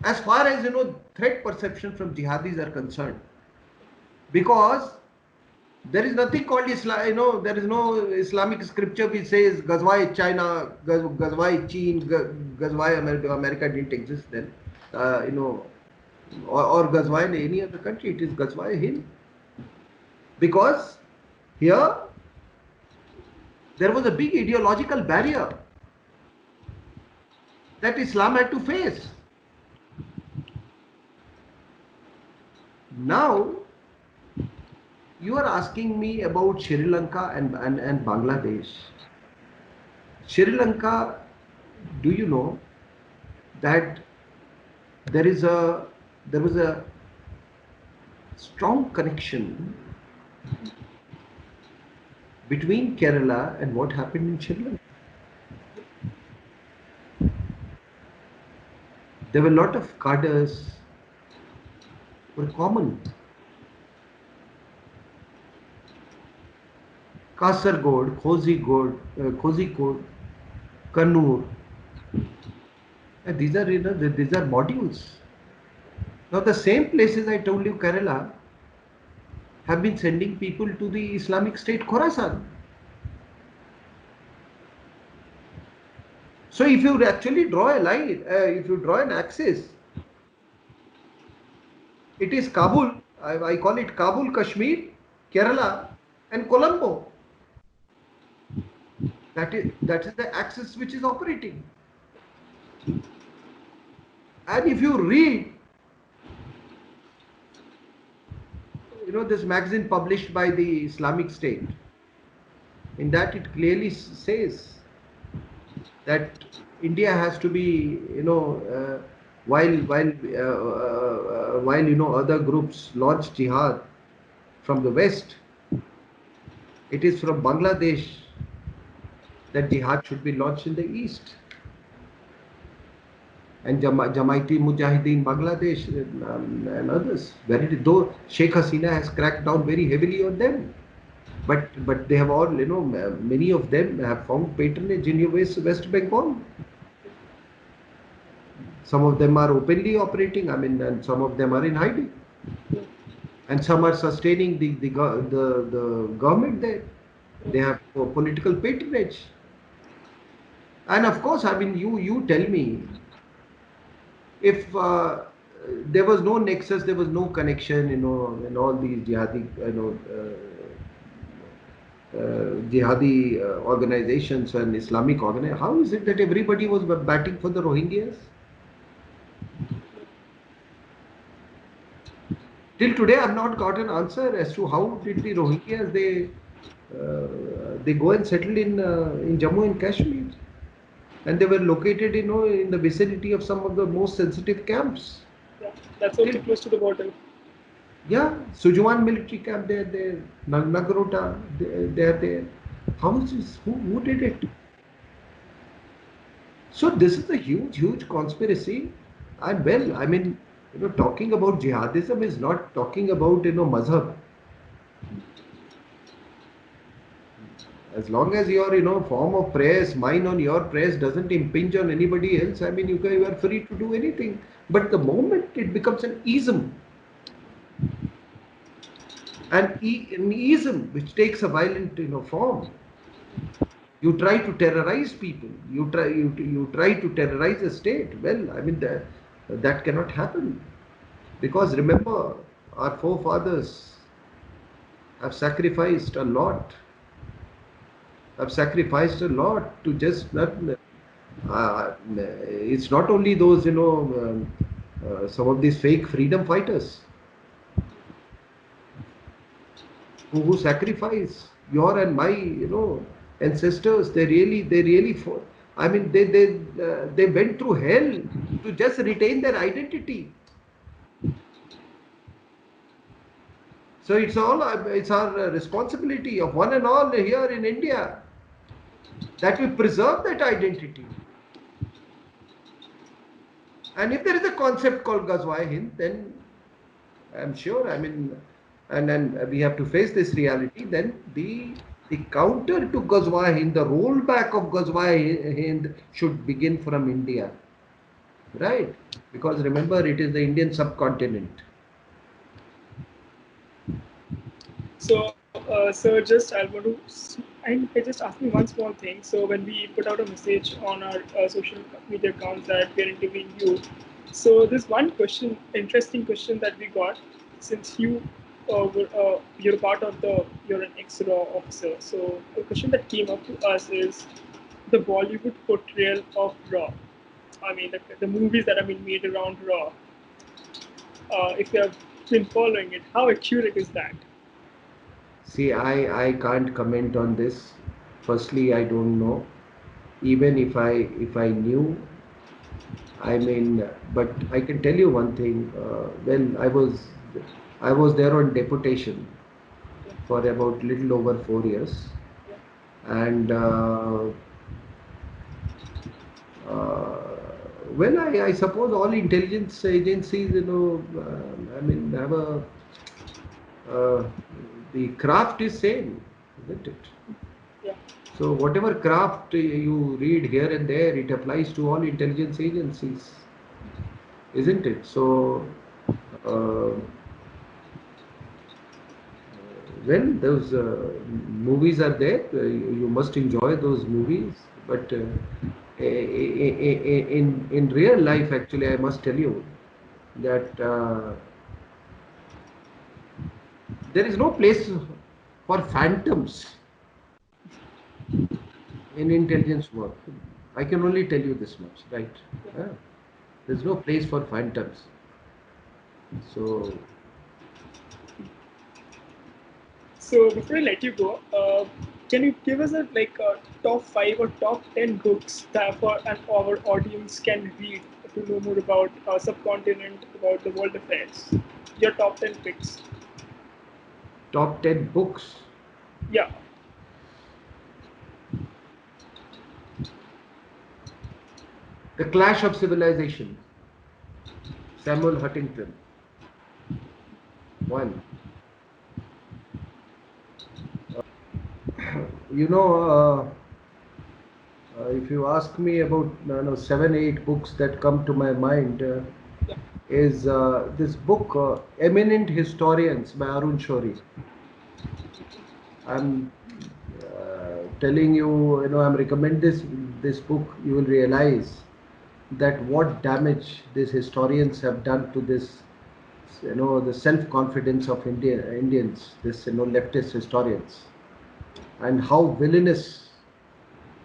as far as threat perception from jihadis are concerned, because there is nothing called Islam. There is no Islamic scripture which says Ghazwa China, Ghazwa Chin, Ghazwa America. America didn't exist then. or Ghazwa in any other country. It is Ghazwa Hind. Because here there was a big ideological barrier that Islam had to face. Now you are asking me about Sri Lanka and Bangladesh. Sri Lanka, do you know that there was a strong connection between Kerala and what happened in Sri Lanka? There were a lot of cadres were common. Kasargod, Kozhikode, Kannur. And these are modules. Now the same places I told you, Kerala, have been sending people to the Islamic State Khorasan. So if you actually draw a line, if you draw an axis, it is Kabul, I call it Kabul, Kashmir, Kerala and Colombo. That is the axis which is operating. And if you read, this magazine published by the Islamic State, in that it clearly says that India has to be, while other groups launch jihad from the west, it is from Bangladesh that jihad should be launched in the east. And Jamaati Mujahideen Bangladesh and others, though Sheikh Hasina has cracked down very heavily on them, but they have all, many of them have found patronage in West Bengal. Some of them are openly operating, and some of them are in hiding, and some are sustaining the government there. They have political patronage, and of course, you tell me, if there was no nexus, there was no connection, in all these jihadi, jihadi organizations and Islamic organizations, how is it that everybody was batting for the Rohingyas? Till today, I have not got an answer as to how did the Rohingyas they go and settle in Jammu and Kashmir, and they were located, in the vicinity of some of the most sensitive camps. Yeah, that's also close to the border. Yeah, Sujuan military camp, they're there. Nagrota, they're there. How is this? Who did it? So this is a huge conspiracy. And well, talking about jihadism is not talking about, mazhab. As long as your, form of prayers, mine on your prayers doesn't impinge on anybody else, you are free to do anything. But the moment it becomes an ism, an ism which takes a violent, form, you try to terrorize people. You try to terrorize a state. Well, that cannot happen, because remember, our forefathers have sacrificed a lot. To just not. It's not only those, some of these fake freedom fighters who sacrifice your and my, ancestors. They really fought. They went through hell to just retain their identity. So it's our responsibility of one and all here in India that we preserve that identity. And if there is a concept called Ghazwa Hind, then I'm sure, and then we have to face this reality. Then the counter to Ghazwa Hind, the rollback of Ghazwa Hind should begin from India, right? Because remember, it is the Indian subcontinent. So, sir, I just ask me one small thing. So, when we put out a message on our social media accounts that we are interviewing you, So this one question, interesting question that we got, since you're part of you're an ex-RAW officer. So the question that came up to us is the Bollywood portrayal of RAW. I mean, the movies that have been made around RAW. If you have been following it, how accurate is that? See, I can't comment on this. Firstly, I don't know. Even if I knew, I mean, but I can tell you one thing. Well, I was there on deputation for about little over 4 years, and uh, well, I suppose all intelligence agencies, I mean, have uh, the craft is same, isn't it? Yeah. So whatever craft you read here and there, it applies to all intelligence agencies, isn't it? So uh, when those movies are there, you must enjoy those movies. But in real life, actually, I must tell you that there is no place for phantoms in intelligence work. I can only tell you this much, right? Yeah. There's no place for phantoms. So So before I let you go, can you give us a top 5 or top 10 books that our audience can read to know more about our subcontinent, about the world affairs? Your top 10 picks. top 10 books. Yeah. The Clash of Civilization, Samuel Huntington. One. You know, if you ask me about 7, 8 books that come to my mind, is this book, Eminent Historians by Arun Shourie. I'm telling you, I'm recommend this book. You will realize that what damage these historians have done to this, the self-confidence of Indians, this leftist historians, and how villainous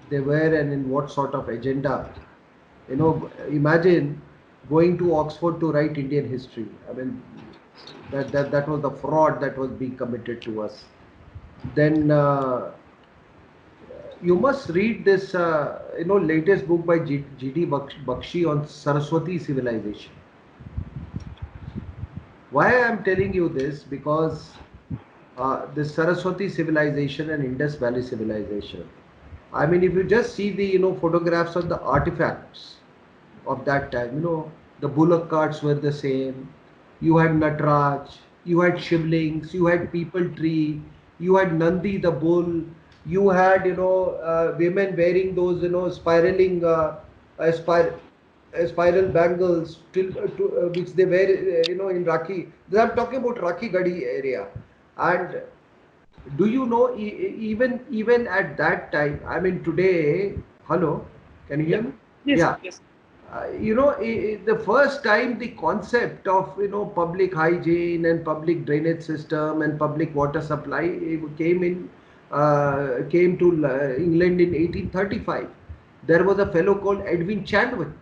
they were, and in what sort of agenda. Imagine going to Oxford to write Indian history. I mean, that was the fraud that was being committed to us. Then you must read this, latest book by G.D. Bakshi on Saraswati civilization. Why I am telling you this? Because the Saraswati civilization and Indus Valley civilization. I mean, if you just see the photographs of the artifacts of that time, the bullock carts were the same. You had Natraj, you had shivlings, you had people tree, you had Nandi the bull, you had women wearing those spiraling spiral bangles which they wear in Rakhi. I'm talking about Rakhi Gadi area. And do you know, even at that time, I mean today, hello, can you hear Yeah. me? Yes. Yeah. Yes. The first time the concept of public hygiene and public drainage system and public water supply came to England in 1835. There was a fellow called Edwin Chandwick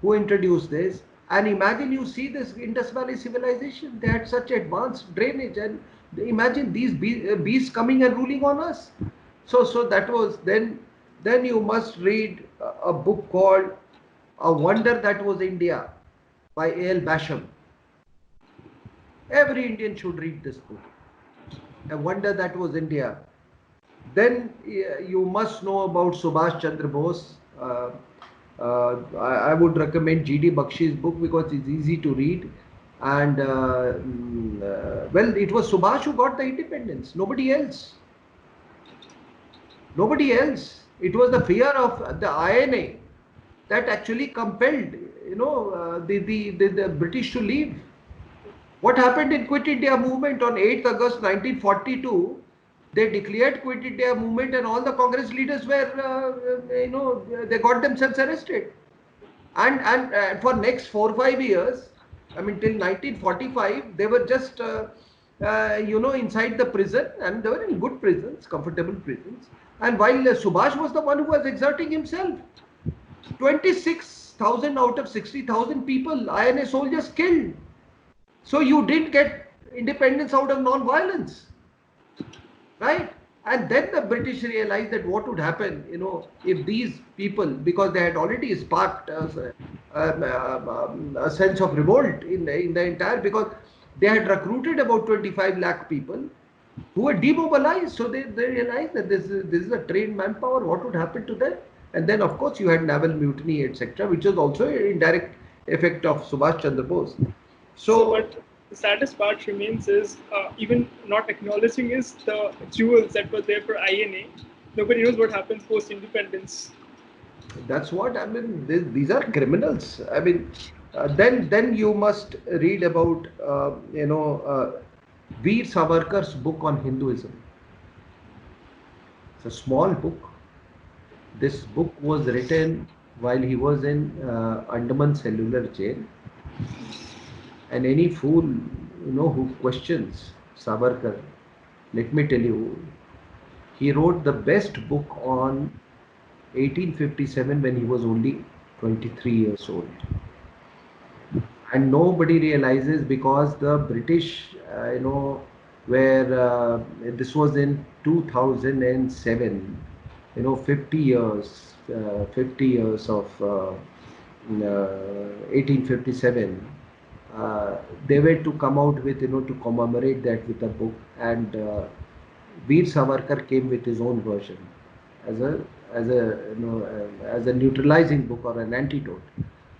who introduced this. And imagine, you see this Indus Valley civilization, they had such advanced drainage, and imagine these beasts coming and ruling on us. So that was then. Then you must read a book called A Wonder That Was India by A.L. Basham. Every Indian should read this book. A Wonder That Was India. Then you must know about Subhash Chandra Bose. I would recommend G.D. Bakshi's book because it's easy to read. And well, it was Subhash who got the independence, nobody else. Nobody else. It was the fear of the INA that actually compelled, the British to leave. What happened in Quit India movement on 8th August 1942? They declared Quit India movement, and all the Congress leaders were, they got themselves arrested. And for next 4 or 5 years, I mean till 1945, they were just inside the prison, and they were in good prisons, comfortable prisons. And while Subhash was the one who was exerting himself, 26,000 out of 60,000 people, INA soldiers killed. So you didn't get independence out of non-violence, right? And then the British realized that what would happen, if these people, because they had already sparked a sense of revolt in the entire, because they had recruited about 25 lakh people who were demobilized. So they realized that this is a trained manpower. What would happen to them? And then, of course, you had naval mutiny, etc., which was also an indirect effect of Subhash Chandra Bose. But the saddest part remains is even not acknowledging is the jewels that were there for INA. Nobody knows what happens post independence. That's what I mean. These are criminals. I mean, then you must read about Veer Savarkar's book on Hinduism. It's a small book. This book was written while he was in Andaman Cellular Jail. And any fool, who questions Savarkar, let me tell you, he wrote the best book on 1857 when he was only 23 years old. And nobody realizes, because the British, where this was in 2007, 50 years of 1857. They were to come out with, to commemorate that with a book, and Veer Savarkar came with his own version as a neutralizing book or an antidote,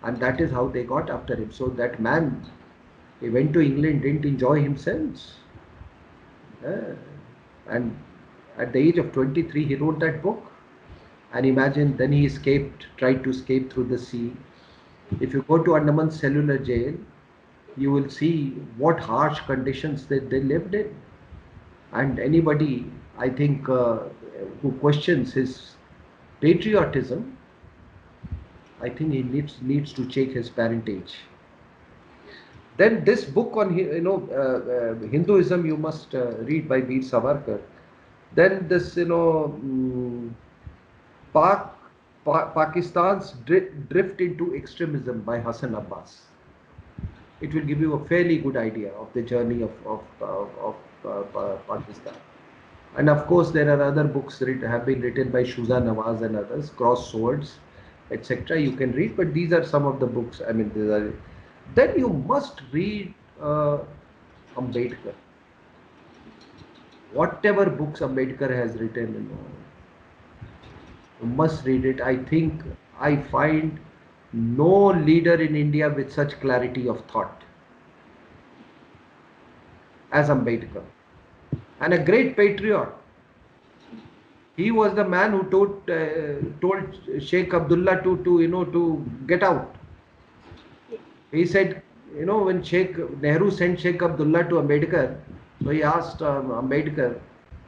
and that is how they got after him. So that man, he went to England, didn't enjoy himself, and at the age of 23 he wrote that book. And imagine, then he tried to escape through the sea. If you go to Andaman Cellular Jail, you will see what harsh conditions they lived in. And anybody, I think, who questions his patriotism, I think he needs to check his parentage. Then this book on Hinduism you must read, by Veer Savarkar. Then this Pakistan's drift into extremism by Hassan Abbas. It will give you a fairly good idea of the journey of Pakistan. And of course, there are other books that have been written by Shuza Nawaz and others, Cross Swords, etc. You can read, but these are some of the books. I mean, then you must read Ambedkar. Whatever books Ambedkar has written, you must read it. I think I find no leader in India with such clarity of thought as Ambedkar, and a great patriot. He was the man who told Sheikh Abdullah to get out. He said, when Sheikh Nehru sent Sheikh Abdullah to Ambedkar, so he asked Ambedkar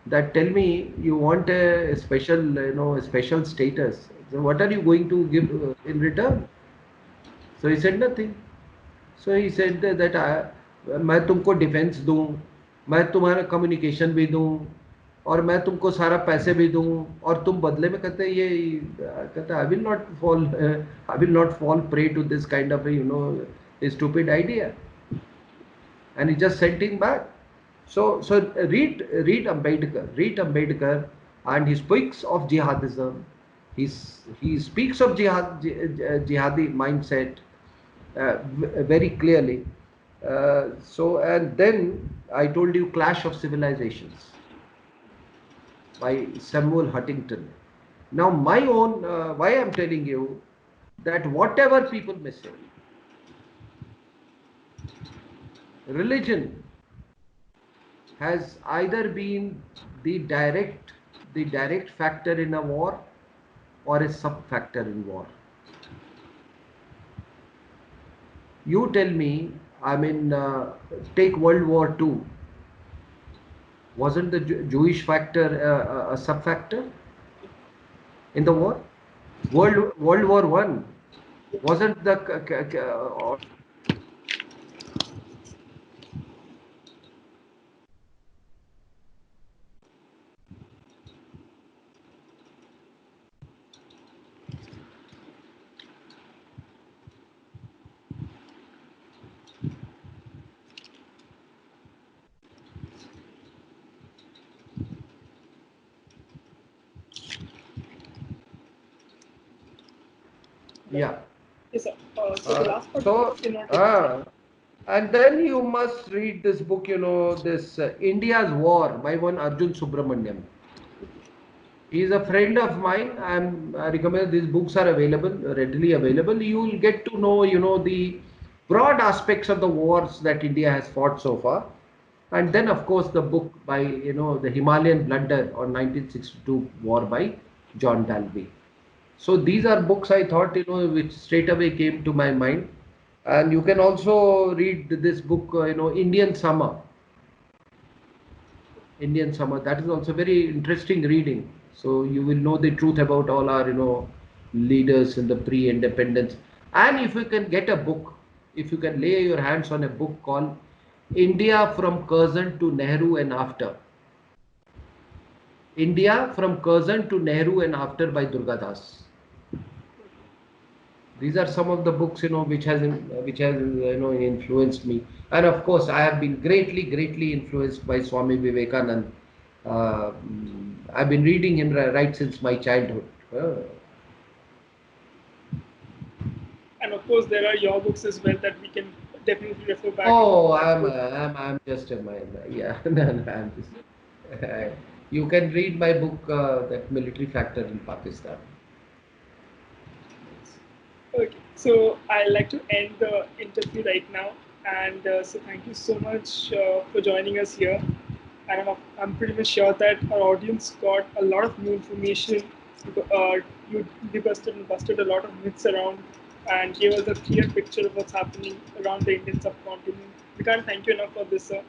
that, tell me, you want a special status. So what are you going to give in return? So he said nothing. So he said that मैं तुमको defence दूं, मैं तुम्हारा communication भी दूं, और मैं तुमको सारा पैसे भी दूं, और तुम बदले में कहते I will not fall prey to this kind of a stupid idea. And he just sent him back. So read Ambedkar, and he speaks of jihadism. He speaks of jihadi mindset very clearly. And then I told you Clash of Civilizations by Samuel Huntington. Now my own, why I am telling you that whatever people may say, religion has either been the direct factor in a war or a sub factor in war. You tell me, I mean, take World War II. Wasn't the Jewish factor a sub factor in the war? World War I, Wasn't the yeah. Yes, sir. So the last part So, is not and then you must read this book, this India's War by one Arjun Subramaniam. He is a friend of mine. I recommend these books are available, readily available. You will get to know, the broad aspects of the wars that India has fought so far. And then, of course, the book by, the Himalayan Blunder on 1962 war by John Dalby. So these are books I thought, which straight away came to my mind. And you can also read this book, Indian Summer. Indian Summer. That is also very interesting reading. So you will know the truth about all our, leaders in the pre-independence. And if you can get a book, if you can lay your hands on a book called India from Curzon to Nehru and After. India from Curzon to Nehru and After by Durga Das. These are some of the books, which has influenced me. And of course, I have been greatly influenced by Swami Vivekanand. I've been reading him right since my childhood. and of course there are your books as well that we can definitely refer back. Oh, I'm just a man. Yeah, no, I'm just. You can read my book, that military factor in Pakistan. Okay, so I'd like to end the interview right now, and so thank you so much for joining us here. And I'm pretty much sure that our audience got a lot of new information. You debusted and busted a lot of myths around, and gave us a clear picture of what's happening around the Indian subcontinent. We can't thank you enough for this, sir.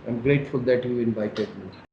I'm grateful that you invited me.